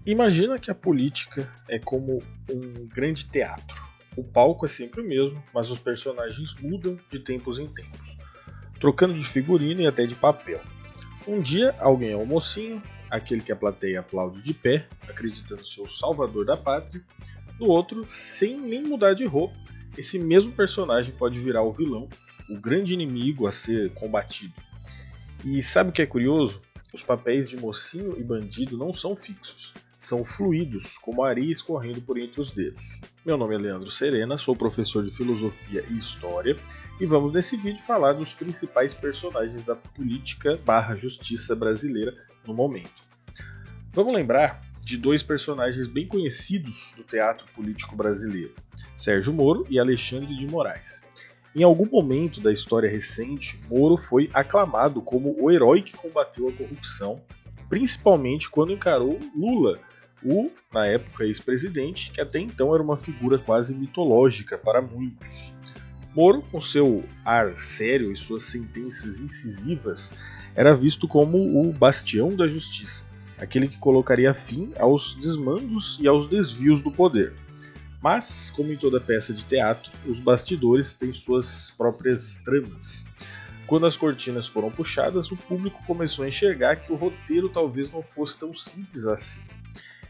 Imagina que a política é como um grande teatro. O palco é sempre o mesmo, mas os personagens mudam de tempos em tempos, trocando de figurino e até de papel. Um dia alguém é o mocinho, aquele que a plateia aplaude de pé, acreditando ser o salvador da pátria. No outro, sem nem mudar de roupa, esse mesmo personagem pode virar o vilão, o grande inimigo a ser combatido. E sabe o que é curioso? Os papéis de mocinho e bandido não são fixos. São fluidos, como a areia escorrendo por entre os dedos. Meu nome é Leandro Serena, sou professor de Filosofia e História e vamos nesse vídeo falar dos principais personagens da política/justiça brasileira no momento. Vamos lembrar de dois personagens bem conhecidos do teatro político brasileiro, Sérgio Moro e Alexandre de Moraes. Em algum momento da história recente, Moro foi aclamado como o herói que combateu a corrupção, principalmente quando encarou Lula, na época, ex-presidente, que até então era uma figura quase mitológica para muitos. Moro, com seu ar sério e suas sentenças incisivas, era visto como o bastião da justiça, aquele que colocaria fim aos desmandos e aos desvios do poder. Mas, como em toda peça de teatro, os bastidores têm suas próprias tramas. Quando as cortinas foram puxadas, o público começou a enxergar que o roteiro talvez não fosse tão simples assim.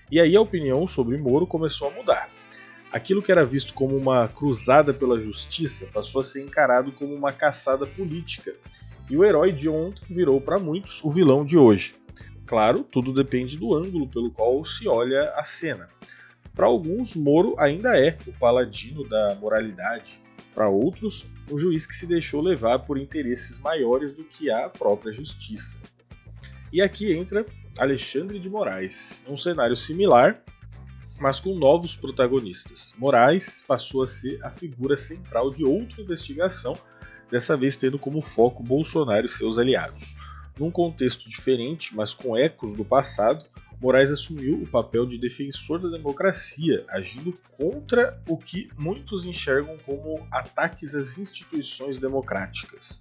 E aí a opinião sobre Moro começou a mudar. Aquilo que era visto como uma cruzada pela justiça passou a ser encarado como uma caçada política. E o herói de ontem virou para muitos o vilão de hoje. Claro, tudo depende do ângulo pelo qual se olha a cena. Para alguns, Moro ainda é o paladino da moralidade. Para outros, um juiz que se deixou levar por interesses maiores do que a própria justiça. E aqui entra Alexandre de Moraes, num cenário similar, mas com novos protagonistas. Moraes passou a ser a figura central de outra investigação, dessa vez tendo como foco Bolsonaro e seus aliados. Num contexto diferente, mas com ecos do passado, Moraes assumiu o papel de defensor da democracia, agindo contra o que muitos enxergam como ataques às instituições democráticas.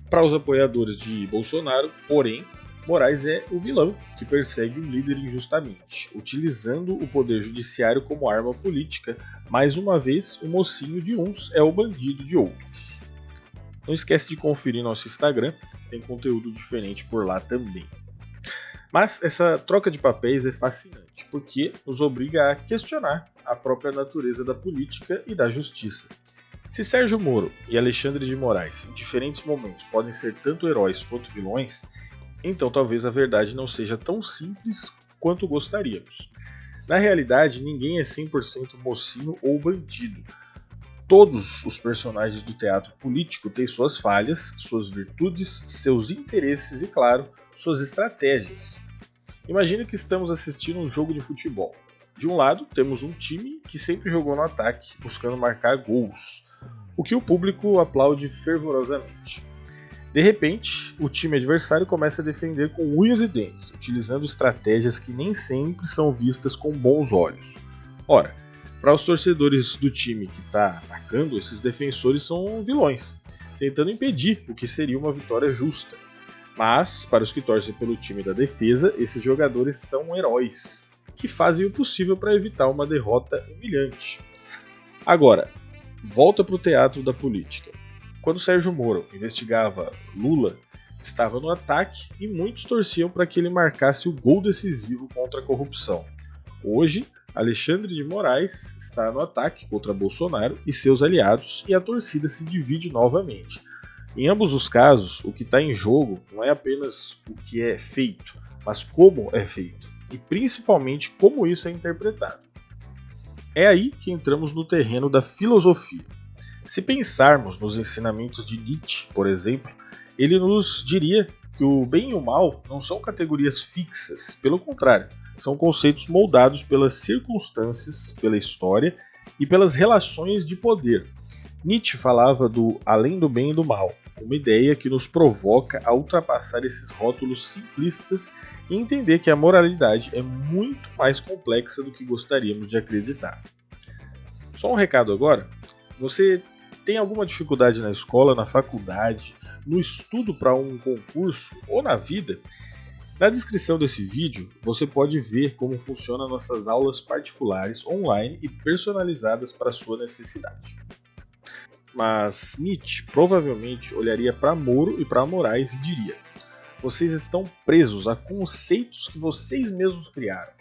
Para os apoiadores de Bolsonaro, porém, Moraes é o vilão que persegue o líder injustamente, utilizando o poder judiciário como arma política. Mais uma vez, o mocinho de uns é o bandido de outros. Não esquece de conferir nosso Instagram, tem conteúdo diferente por lá também. Mas essa troca de papéis é fascinante, porque nos obriga a questionar a própria natureza da política e da justiça. Se Sérgio Moro e Alexandre de Moraes, em diferentes momentos, podem ser tanto heróis quanto vilões, então talvez a verdade não seja tão simples quanto gostaríamos. Na realidade, ninguém é 100% mocinho ou bandido. Todos os personagens do teatro político têm suas falhas, suas virtudes, seus interesses e, claro, suas estratégias. Imagina que estamos assistindo um jogo de futebol. De um lado, temos um time que sempre jogou no ataque, buscando marcar gols, o que o público aplaude fervorosamente. De repente, o time adversário começa a defender com unhas e dentes, utilizando estratégias que nem sempre são vistas com bons olhos. Ora, para os torcedores do time que está atacando, esses defensores são vilões, tentando impedir o que seria uma vitória justa. Mas, para os que torcem pelo time da defesa, esses jogadores são heróis, que fazem o possível para evitar uma derrota humilhante. Agora, volta para o teatro da política. Quando Sérgio Moro investigava Lula, estava no ataque e muitos torciam para que ele marcasse o gol decisivo contra a corrupção. Hoje, Alexandre de Moraes está no ataque contra Bolsonaro e seus aliados e a torcida se divide novamente. Em ambos os casos, o que está em jogo não é apenas o que é feito, mas como é feito, e principalmente como isso é interpretado. É aí que entramos no terreno da filosofia. Se pensarmos nos ensinamentos de Nietzsche, por exemplo, ele nos diria que o bem e o mal não são categorias fixas, pelo contrário, são conceitos moldados pelas circunstâncias, pela história e pelas relações de poder. Nietzsche falava do além do bem e do mal, uma ideia que nos provoca a ultrapassar esses rótulos simplistas e entender que a moralidade é muito mais complexa do que gostaríamos de acreditar. Só um recado agora, você tem alguma dificuldade na escola, na faculdade, no estudo para um concurso ou na vida? Na descrição desse vídeo, você pode ver como funcionam nossas aulas particulares online e personalizadas para sua necessidade. Mas Nietzsche provavelmente olharia para Moro e para Moraes e diria: vocês estão presos a conceitos que vocês mesmos criaram,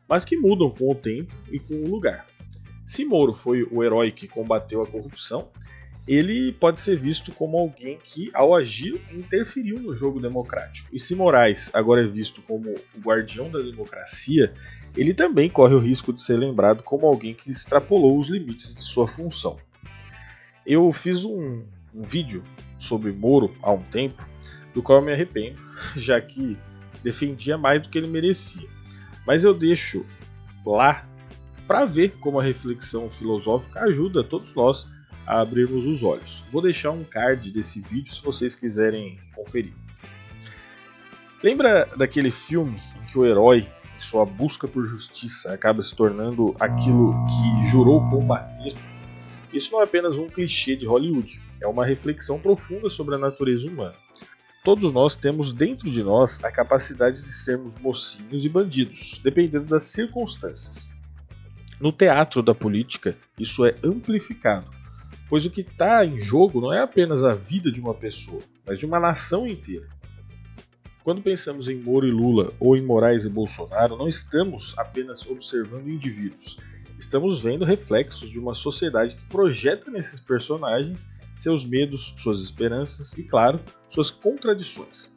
mas que mudam com o tempo e com o lugar. Se Moro foi o herói que combateu a corrupção, ele pode ser visto como alguém que, ao agir, interferiu no jogo democrático. E se Moraes agora é visto como o guardião da democracia, ele também corre o risco de ser lembrado como alguém que extrapolou os limites de sua função. Eu fiz um vídeo sobre Moro há um tempo, do qual eu me arrependo, já que defendia mais do que ele merecia. Mas eu deixo lá para ver como a reflexão filosófica ajuda todos nós a abrirmos os olhos. Vou deixar um card desse vídeo se vocês quiserem conferir. Lembra daquele filme em que o herói, em sua busca por justiça, acaba se tornando aquilo que jurou combater? Isso não é apenas um clichê de Hollywood, é uma reflexão profunda sobre a natureza humana. Todos nós temos dentro de nós a capacidade de sermos mocinhos e bandidos, dependendo das circunstâncias. No teatro da política, isso é amplificado, pois o que está em jogo não é apenas a vida de uma pessoa, mas de uma nação inteira. Quando pensamos em Moro e Lula ou em Moraes e Bolsonaro, não estamos apenas observando indivíduos, estamos vendo reflexos de uma sociedade que projeta nesses personagens seus medos, suas esperanças e, claro, suas contradições.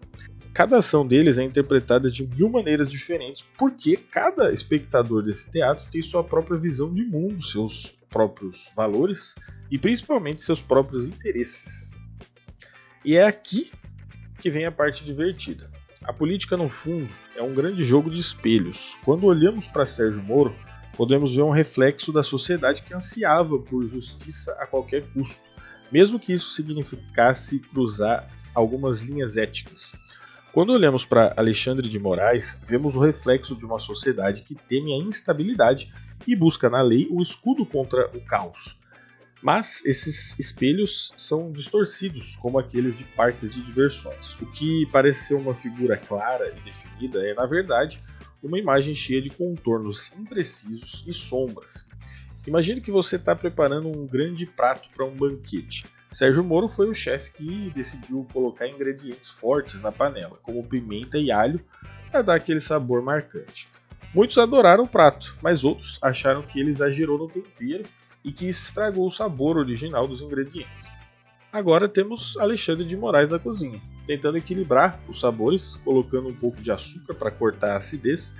Cada ação deles é interpretada de 1000 maneiras diferentes, porque cada espectador desse teatro tem sua própria visão de mundo, seus próprios valores e principalmente seus próprios interesses. E é aqui que vem a parte divertida. A política, no fundo, é um grande jogo de espelhos. Quando olhamos para Sérgio Moro, podemos ver um reflexo da sociedade que ansiava por justiça a qualquer custo, mesmo que isso significasse cruzar algumas linhas éticas. Quando olhamos para Alexandre de Moraes, vemos o reflexo de uma sociedade que teme a instabilidade e busca na lei o escudo contra o caos. Mas esses espelhos são distorcidos, como aqueles de parques de diversões. O que parece ser uma figura clara e definida é, na verdade, uma imagem cheia de contornos imprecisos e sombras. Imagine que você está preparando um grande prato para um banquete. Sérgio Moro foi o chefe que decidiu colocar ingredientes fortes na panela, como pimenta e alho, para dar aquele sabor marcante. Muitos adoraram o prato, mas outros acharam que ele exagerou no tempero e que isso estragou o sabor original dos ingredientes. Agora temos Alexandre de Moraes na cozinha, tentando equilibrar os sabores, colocando um pouco de açúcar para cortar a acidez.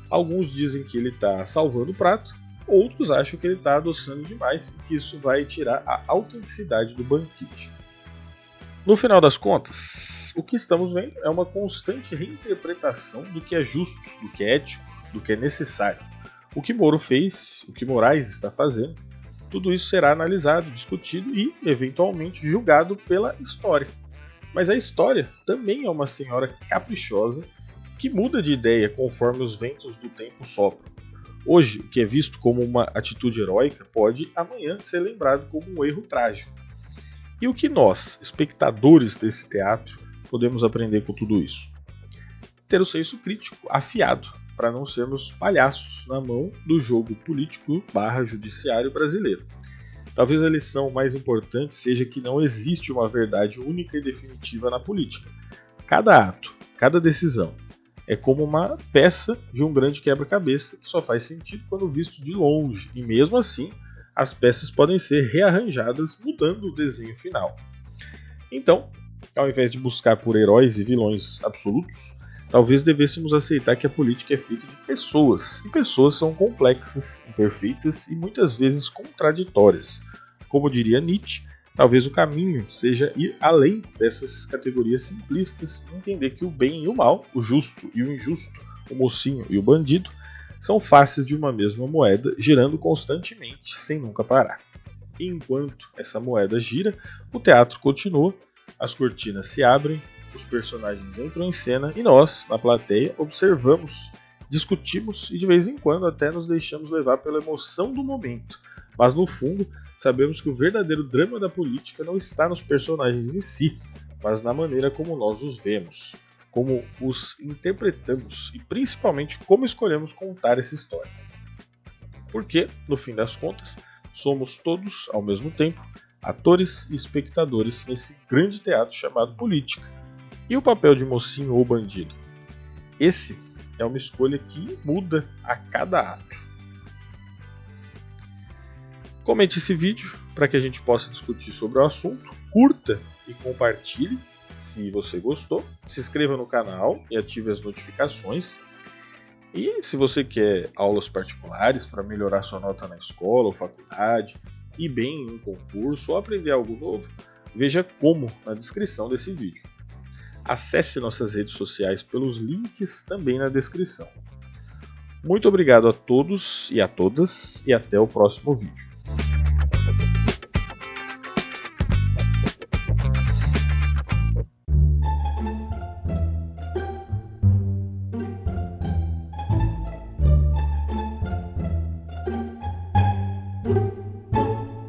Alguns dizem que ele está salvando o prato, outros acham que ele está adoçando demais e que isso vai tirar a autenticidade do banquete. No final das contas, o que estamos vendo é uma constante reinterpretação do que é justo, do que é ético, do que é necessário. O que Moro fez, o que Moraes está fazendo, tudo isso será analisado, discutido e, eventualmente, julgado pela história. Mas a história também é uma senhora caprichosa que muda de ideia conforme os ventos do tempo sopram. Hoje, o que é visto como uma atitude heróica pode amanhã ser lembrado como um erro trágico. E o que nós, espectadores desse teatro, podemos aprender com tudo isso? Ter o senso crítico afiado, para não sermos palhaços na mão do jogo político/judiciário brasileiro. Talvez a lição mais importante seja que não existe uma verdade única e definitiva na política. Cada ato, cada decisão, é como uma peça de um grande quebra-cabeça que só faz sentido quando visto de longe, e mesmo assim, as peças podem ser rearranjadas mudando o desenho final. Então, ao invés de buscar por heróis e vilões absolutos, talvez devêssemos aceitar que a política é feita de pessoas, e pessoas são complexas, imperfeitas e muitas vezes contraditórias. Como diria Nietzsche, talvez o caminho seja ir além dessas categorias simplistas e entender que o bem e o mal, o justo e o injusto, o mocinho e o bandido, são faces de uma mesma moeda, girando constantemente, sem nunca parar. E enquanto essa moeda gira, o teatro continua, as cortinas se abrem, os personagens entram em cena e nós, na plateia, observamos, discutimos e de vez em quando até nos deixamos levar pela emoção do momento. Mas no fundo, sabemos que o verdadeiro drama da política não está nos personagens em si, mas na maneira como nós os vemos. como os interpretamos e principalmente como escolhemos contar essa história. Porque, no fim das contas, somos todos, ao mesmo tempo, atores e espectadores nesse grande teatro chamado política. E o papel de mocinho ou bandido? Esse é uma escolha que muda a cada ato. Comente esse vídeo para que a gente possa discutir sobre o assunto, curta e compartilhe se você gostou, se inscreva no canal e ative as notificações. E se você quer aulas particulares para melhorar sua nota na escola ou faculdade, ir bem em um concurso ou aprender algo novo, veja como na descrição desse vídeo. Acesse nossas redes sociais pelos links também na descrição. Muito obrigado a todos e a todas e até o próximo vídeo.